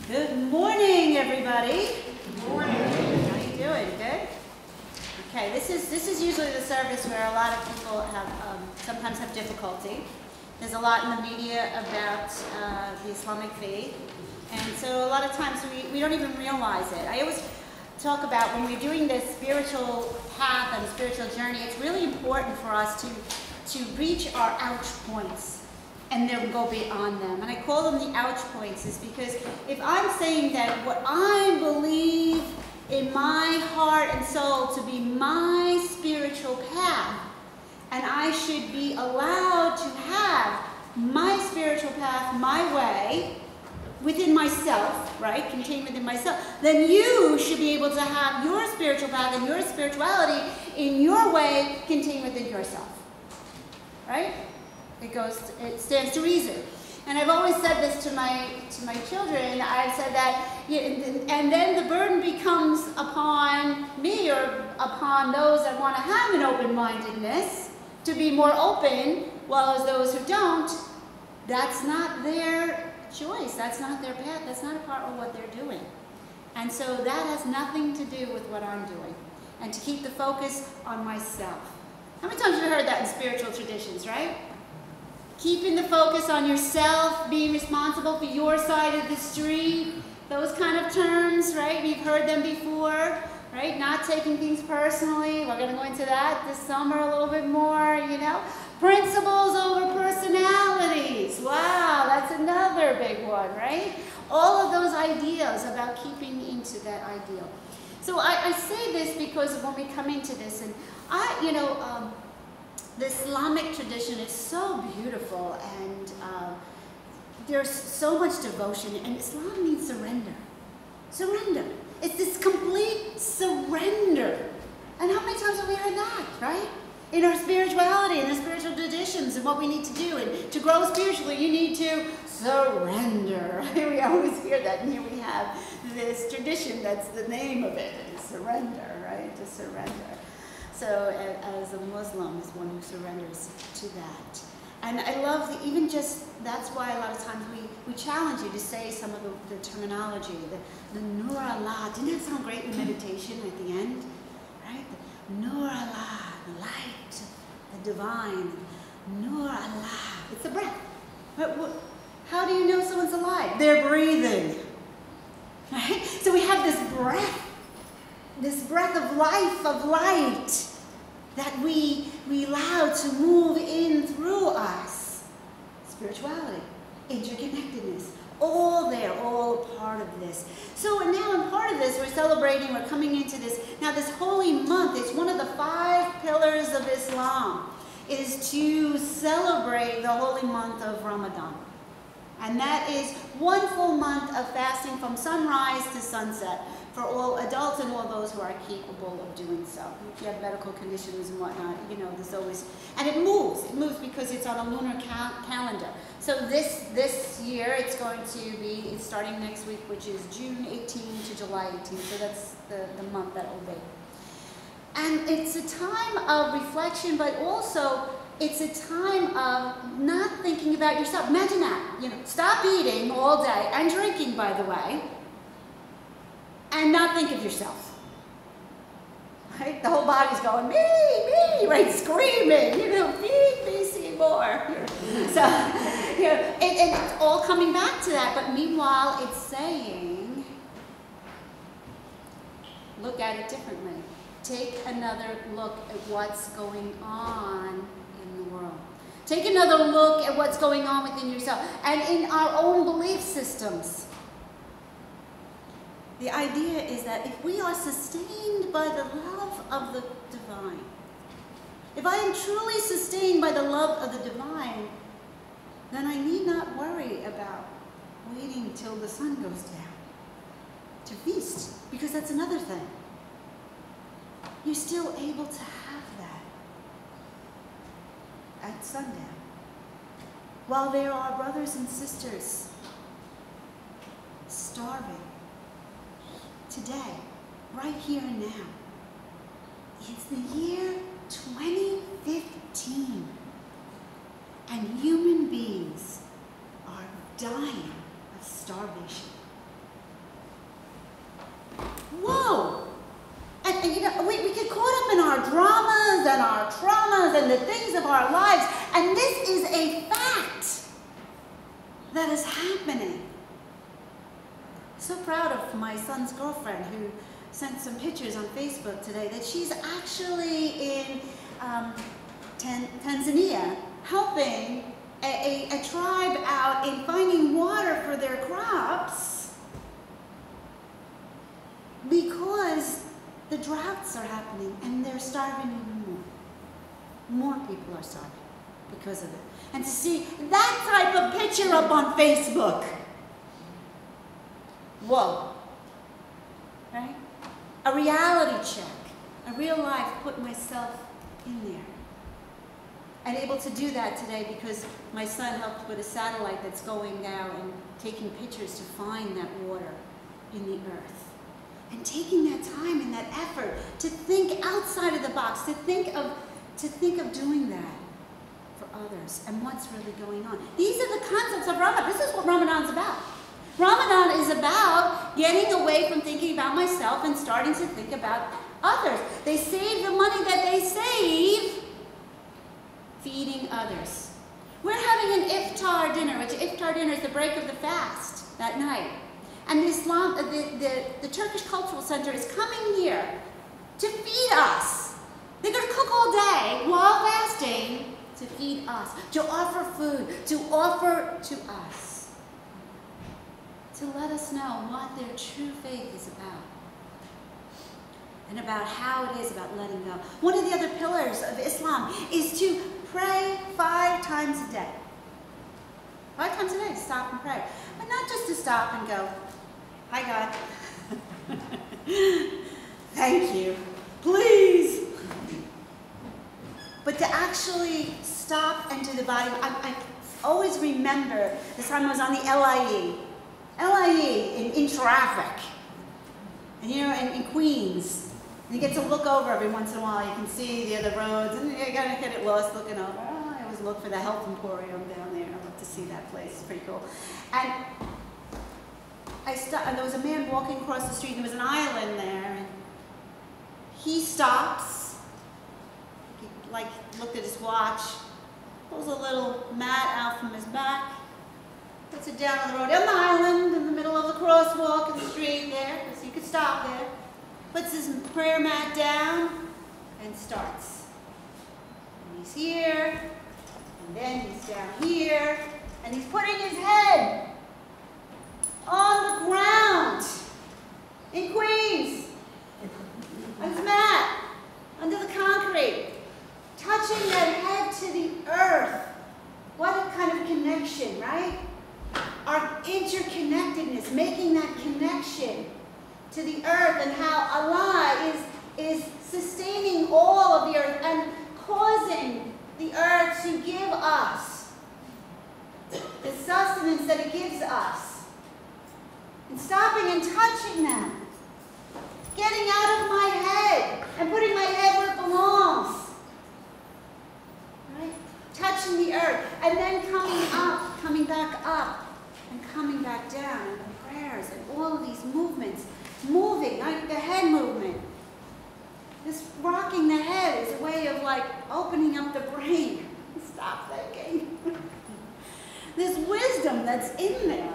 Good morning, everybody. Good morning. How are you doing? Good? Okay, this is usually the service where a lot of people have sometimes have difficulty. There's a lot in the media about the Islamic faith, and so a lot of times we don't even realize it. I always talk about when we're doing this spiritual path and spiritual journey, it's really important for us to reach our ouch points and then go beyond them. And I call them the ouch points is because if I'm saying that what I believe in my heart and soul to be my spiritual path, and I should be allowed to have my spiritual path my way within myself, right, contained within myself, then you should be able to have your spiritual path and your spirituality in your way contained within yourself, right? It stands to reason. And I've always said this to my children. I've said that, and then the burden becomes upon me or upon those that want to have an open-mindedness to be more open, while as those who don't, that's not their choice. That's not their path. That's not a part of what they're doing. And so that has nothing to do with what I'm doing. And to keep the focus on myself. How many times have you heard that in spiritual traditions, right? Keeping the focus on yourself, being responsible for your side of the street, those kind of terms, right? You've heard them before, right? Not taking things personally. We're going to go into that this summer a little bit more, you know. Principles over personalities. Wow, that's another big one, right? All of those ideas about keeping into that ideal. So I say this because when we come into this, and the Islamic tradition is so beautiful, and there's so much devotion, and Islam means surrender. Surrender. It's this complete surrender. And how many times have we heard that, right? In our spirituality, in our spiritual traditions, and what we need to do. And to grow spiritually, you need to surrender. Right? We always hear that, and here we have this tradition, that's the name of it, is surrender, right? To surrender. So as a Muslim, is one who surrenders to that. And I love even just, that's why a lot of times we challenge you to say some of the terminology, the Nur Allah. Didn't that sound great in meditation at the end? Right? The Nur Allah, the light, the divine. Nur Allah. It's the breath. How do you know someone's alive? They're breathing. Right? So we have this breath of life, of light, that we allow to move in through us. Spirituality, interconnectedness, all there, all a part of this. So now in part of this, we're celebrating, we're coming into this. Now this holy month is one of the 5 pillars of Islam, is to celebrate the holy month of Ramadan. And that is 1 full month of fasting from sunrise to sunset for all adults and all those who are capable of doing so. If you have medical conditions and whatnot, you know, there's always, and it moves because it's on a lunar calendar. So this year it's going to be, it's starting next week, which is June 18 to July 18, so that's the month that will be. And it's a time of reflection, but also it's a time of not thinking about yourself. Imagine that, you know, stop eating all day and drinking, by the way, and not think of yourself. Right? The whole body's going, me, right? Screaming, you know, me, see more. So, you know, it's all coming back to that, but meanwhile, it's saying, look at it differently. Take another look at what's going on in the world. Take another look at what's going on within yourself and in our own belief systems. The idea is that if we are sustained by the love of the divine, if I am truly sustained by the love of the divine, then I need not worry about waiting till the sun goes down to feast, because that's another thing. You're still able to have that at sundown. While there are brothers and sisters starving today, right here and now. It's the year 2015, and human beings are dying of starvation. whoa. And you know, we get caught up in our dramas and our traumas and the things of our lives, and this is a fact that is happening. So proud of my son's girlfriend who sent some pictures on Facebook today that she's actually in Tanzania helping a tribe out in finding water for their crops because the droughts are happening and they're starving even more. More people are starving because of it. And to see that type of picture up on Facebook, whoa, right? A reality check, a real life, put myself in there. I'm able to do that today because my son helped with a satellite that's going now and taking pictures to find that water in the earth. And taking that time and that effort to think outside of the box, to think of doing that for others and what's really going on. These are the concepts of Ramadan. This is what Ramadan's about. Ramadan is about getting away from thinking about myself and starting to think about others. They save the money that they save feeding others. We're having an iftar dinner, which iftar dinner is the break of the fast that night. And the Turkish Cultural Center is coming here to feed us. They're going to cook all day while fasting to feed us, to offer food, to offer to us, to let us know what their true faith is about and about how it is about letting go. One of the other pillars of Islam is to pray 5 times a day. 5 times a day, to stop and pray. But not just to stop and go, hi God, thank you, please. But to actually stop and do the body. I always remember this time I was on the LIE in traffic. And you know, in Queens. And you get to look over every once in a while. You can see the other roads, and you gotta get it lost looking over. Oh, I always look for the Health Emporium down there. I love to see that place. It's pretty cool. And and there was a man walking across the street, and there was an island there, and he stops, he looked at his watch, pulls a little mat out from his back, puts it down on the road, on the island, in the middle of the crosswalk in the street there, so you could stop there, puts his prayer mat down, and starts. And he's here, and then he's down here, and he's putting his head on the ground in Queens, on his mat, under the concrete, touching that head to the earth. What a kind of connection, right? Our interconnectedness, making that connection to the earth and how Allah is sustaining all of the earth and causing the earth to give us the sustenance that it gives us. And stopping and touching them. Getting out of my head and putting my head where it belongs. Right? Touching the earth. And then coming up, coming back up, and coming back down. And the prayers and all of these movements. Moving, like the head movement. This rocking the head is a way of opening up the brain. Stop thinking. This wisdom that's in there.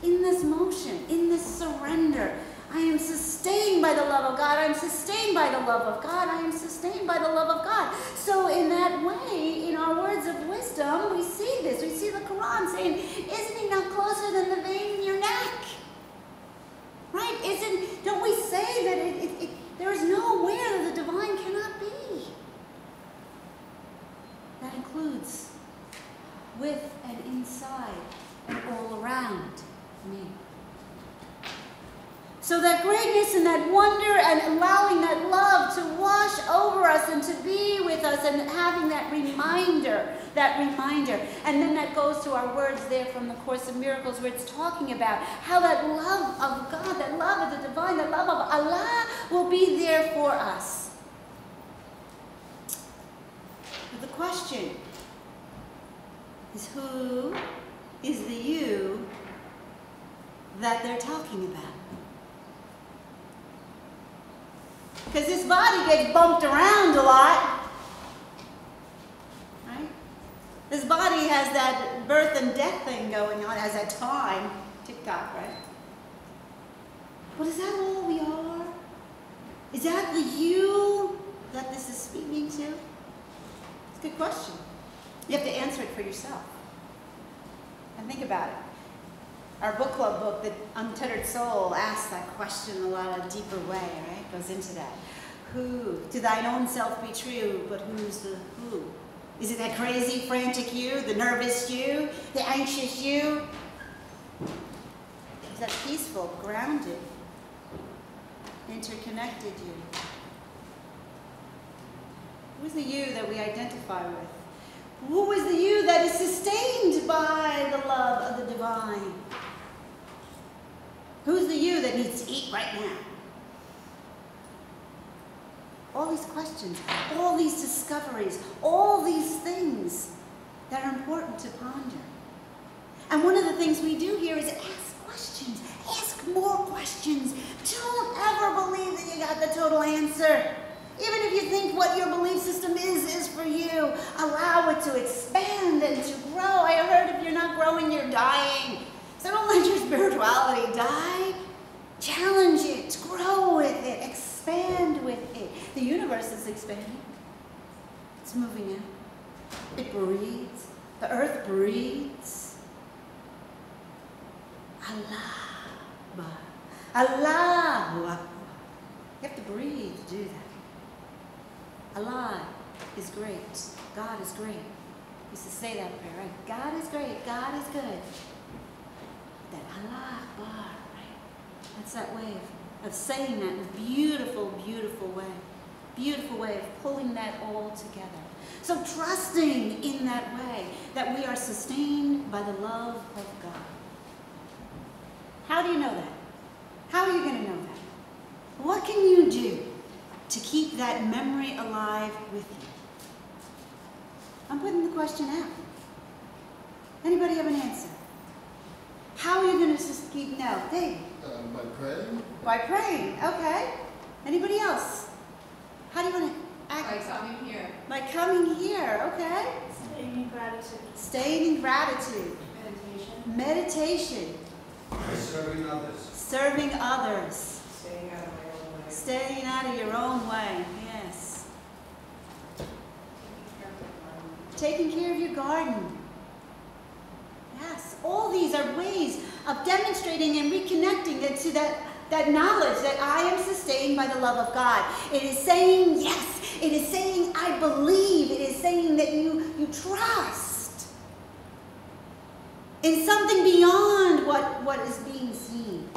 In this motion, in this surrender. I am sustained by the love of God. I am sustained by the love of God. I am sustained by the love of God. So in that way, in our words of wisdom, we see this. We see the Quran saying, isn't he not closer than the vein in your neck? Right? Don't we say that there is nowhere that the divine cannot be? That includes with and inside and all around me. So that greatness and that wonder and allowing that love to wash over us and to be with us and having that reminder. And then that goes to our words there from the Course of Miracles where it's talking about how that love of God, that love of the divine, that love of Allah will be there for us. But the question is, who is the you that they're talking about? Because this body gets bumped around a lot. Right? This body has that birth and death thing going on, has that time. Tick-tock, right? But is that all we are? Is that the you that this is speaking to? It's a good question. You have to answer it for yourself. And think about it. Our book club book, The Untethered Soul, asks that question in a lot of deeper way, right? Goes into that. Who? To thine own self be true, but who's the who? Is it that crazy, frantic you, the nervous you, the anxious you? Is that peaceful, grounded, interconnected you? Who's the you that we identify with? Who is the you that is sustained by the love of the divine? Who's the you that needs to eat right now? All these questions, all these discoveries, all these things that are important to ponder. And one of the things we do here is ask questions. Ask more questions. Don't ever believe that you got the total answer. Even if you think what your belief system is for you, allow it to expand and to grow. I heard if you're not growing, you're dying. So don't let your spirituality die. Challenge it, grow with it, expand with it. The universe is expanding. It's moving out. It breathes. The earth breathes. Allah. Allah. You have to breathe to do that. Allah is great. God is great. We used to say that prayer, right? God is great. God is good. That Allah Akbar, right? That's that way of saying that in a beautiful, beautiful way. Beautiful way of pulling that all together. So trusting in that way that we are sustained by the love of God. How do you know that? How are you going to know that? What can you do to keep that memory alive with you? I'm putting the question out. Anybody have an answer? How are you going to just keep, no, Dave? By praying. By praying, okay. Anybody else? How do you want to act? By coming here. By coming here, okay. Staying in gratitude. Staying in gratitude. Meditation. Meditation. By serving others. Serving others. Staying out of my own way. Staying out of your own way, yes. Taking care of your garden. Yes, all these are ways of demonstrating and reconnecting it to that knowledge that I am sustained by the love of God. It is saying yes. It is saying I believe. It is saying that you trust in something beyond what is being seen.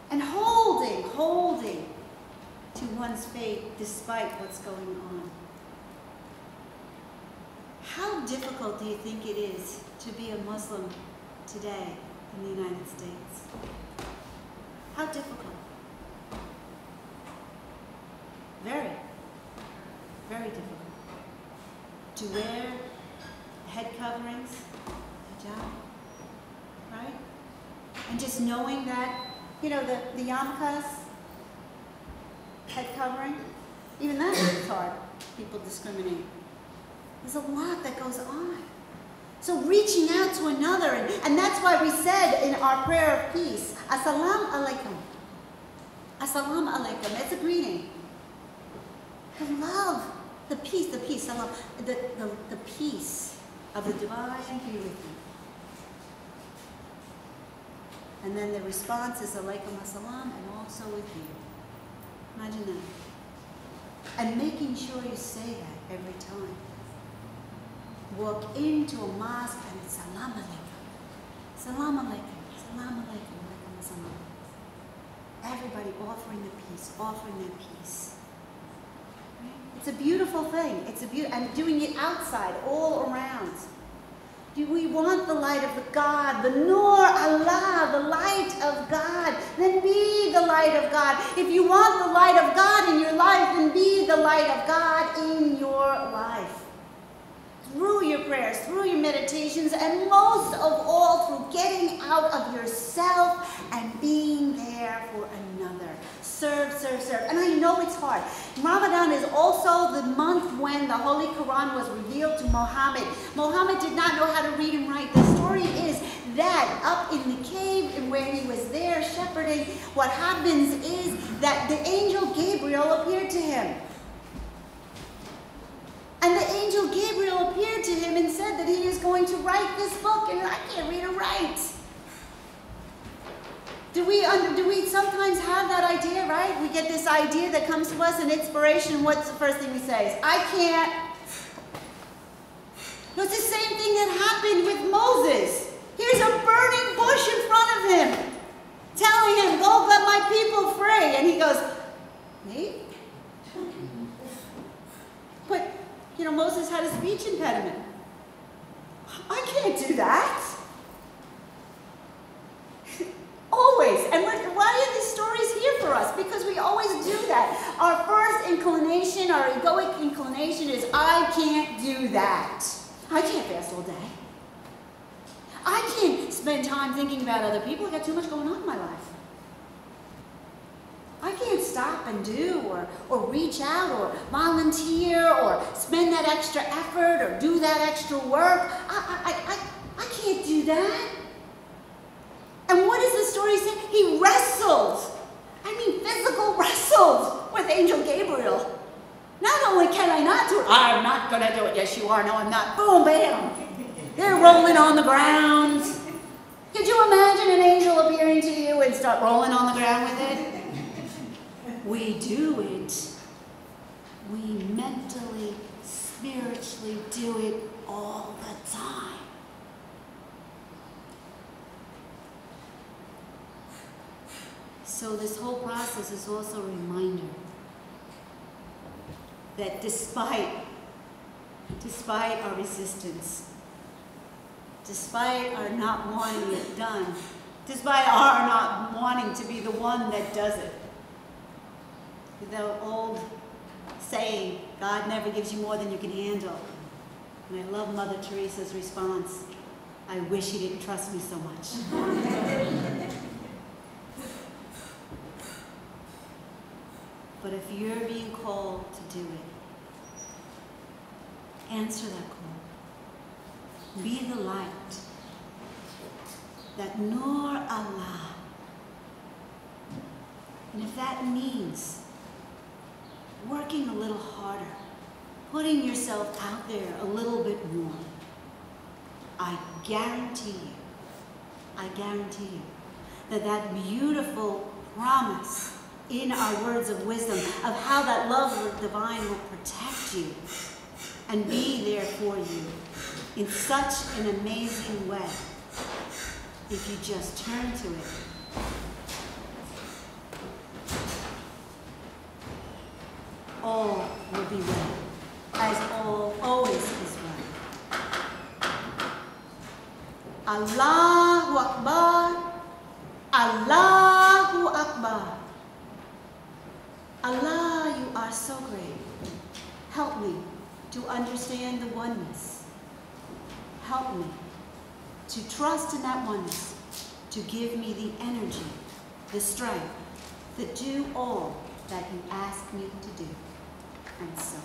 And holding to one's faith despite what's going on. How difficult do you think it is to be a Muslim today in the United States? How difficult? Very, very difficult. To wear head coverings, hijab, right? And just knowing that, you know, the yarmulkes, head covering, even that is hard. People discriminate. There's a lot that goes on. So reaching out to another, and that's why we said in our prayer of peace, Assalamu alaikum. Assalamu alaikum. It's a greeting. The love, the peace, salam, the peace of the divine be with you. And then the response is alaikum assalam, and also with you. Imagine that. And making sure you say that every time. Walk into a mosque and it's salam alaikum. Salam alaikum. Salam alaikum. Alaikum assalam. Everybody offering the peace, offering their peace. Right? It's a beautiful thing. And doing it outside, all around. Do we want the light of the God, the Nur Allah, the light of God? Then be the light of God. If you want the light of God in your life, then be the light of God in your life. Through your prayers, through your meditations, and most of all, through getting out of yourself and being there for another. Serve, serve, serve. And I know it's hard. Ramadan is also the month when the Holy Quran was revealed to Muhammad. Muhammad did not know how to read and write. The story is that up in the cave and where he was there shepherding, what happens is that the angel Gabriel appeared to him. And the angel Gabriel appeared to him and said that he is going to write this book, and I can't read or write. Do we sometimes have that idea, right? We get this idea that comes to us, an inspiration. What's the first thing we say? I can't. It was the same thing that happened with Moses. Here's a burning bush in front of him, telling him, go let my people free. And he goes, me? But, Moses had a speech impediment. I can't do that. Always. And why are these stories here for us? Because we always do that. Our first inclination, our egoic inclination is, I can't do that. I can't fast all day. I can't spend time thinking about other people. I got too much going on in my life. I can't stop and do or reach out or volunteer or spend that extra effort or do that extra work. I can't do that. And what does the story say? He wrestled. Physical wrestled with Angel Gabriel. Not only can I not do it, I'm not going to do it. Yes, you are. No, I'm not. Boom, bam. They're rolling on the ground. Could you imagine an angel appearing to you and start rolling on the ground with it? We do it. We mentally, spiritually do it all the time. So this whole process is also a reminder that despite our resistance, despite our not wanting it done, despite our not wanting to be the one that does it, the old saying, God never gives you more than you can handle. And I love Mother Teresa's response, I wish he didn't trust me so much. But if you're being called to do it, answer that call. Be the light that Nur Allah. And if that means working a little harder, putting yourself out there a little bit more, I guarantee you that beautiful promise in our words of wisdom of how that love of the divine will protect you and be there for you in such an amazing way if you just turn to it. All will be well, as all always is well. Allahu Akbar, Allahu Akbar. Allah, you are so great. Help me to understand the oneness. Help me to trust in that oneness, to give me the energy, the strength, to do all that you ask me to do. And so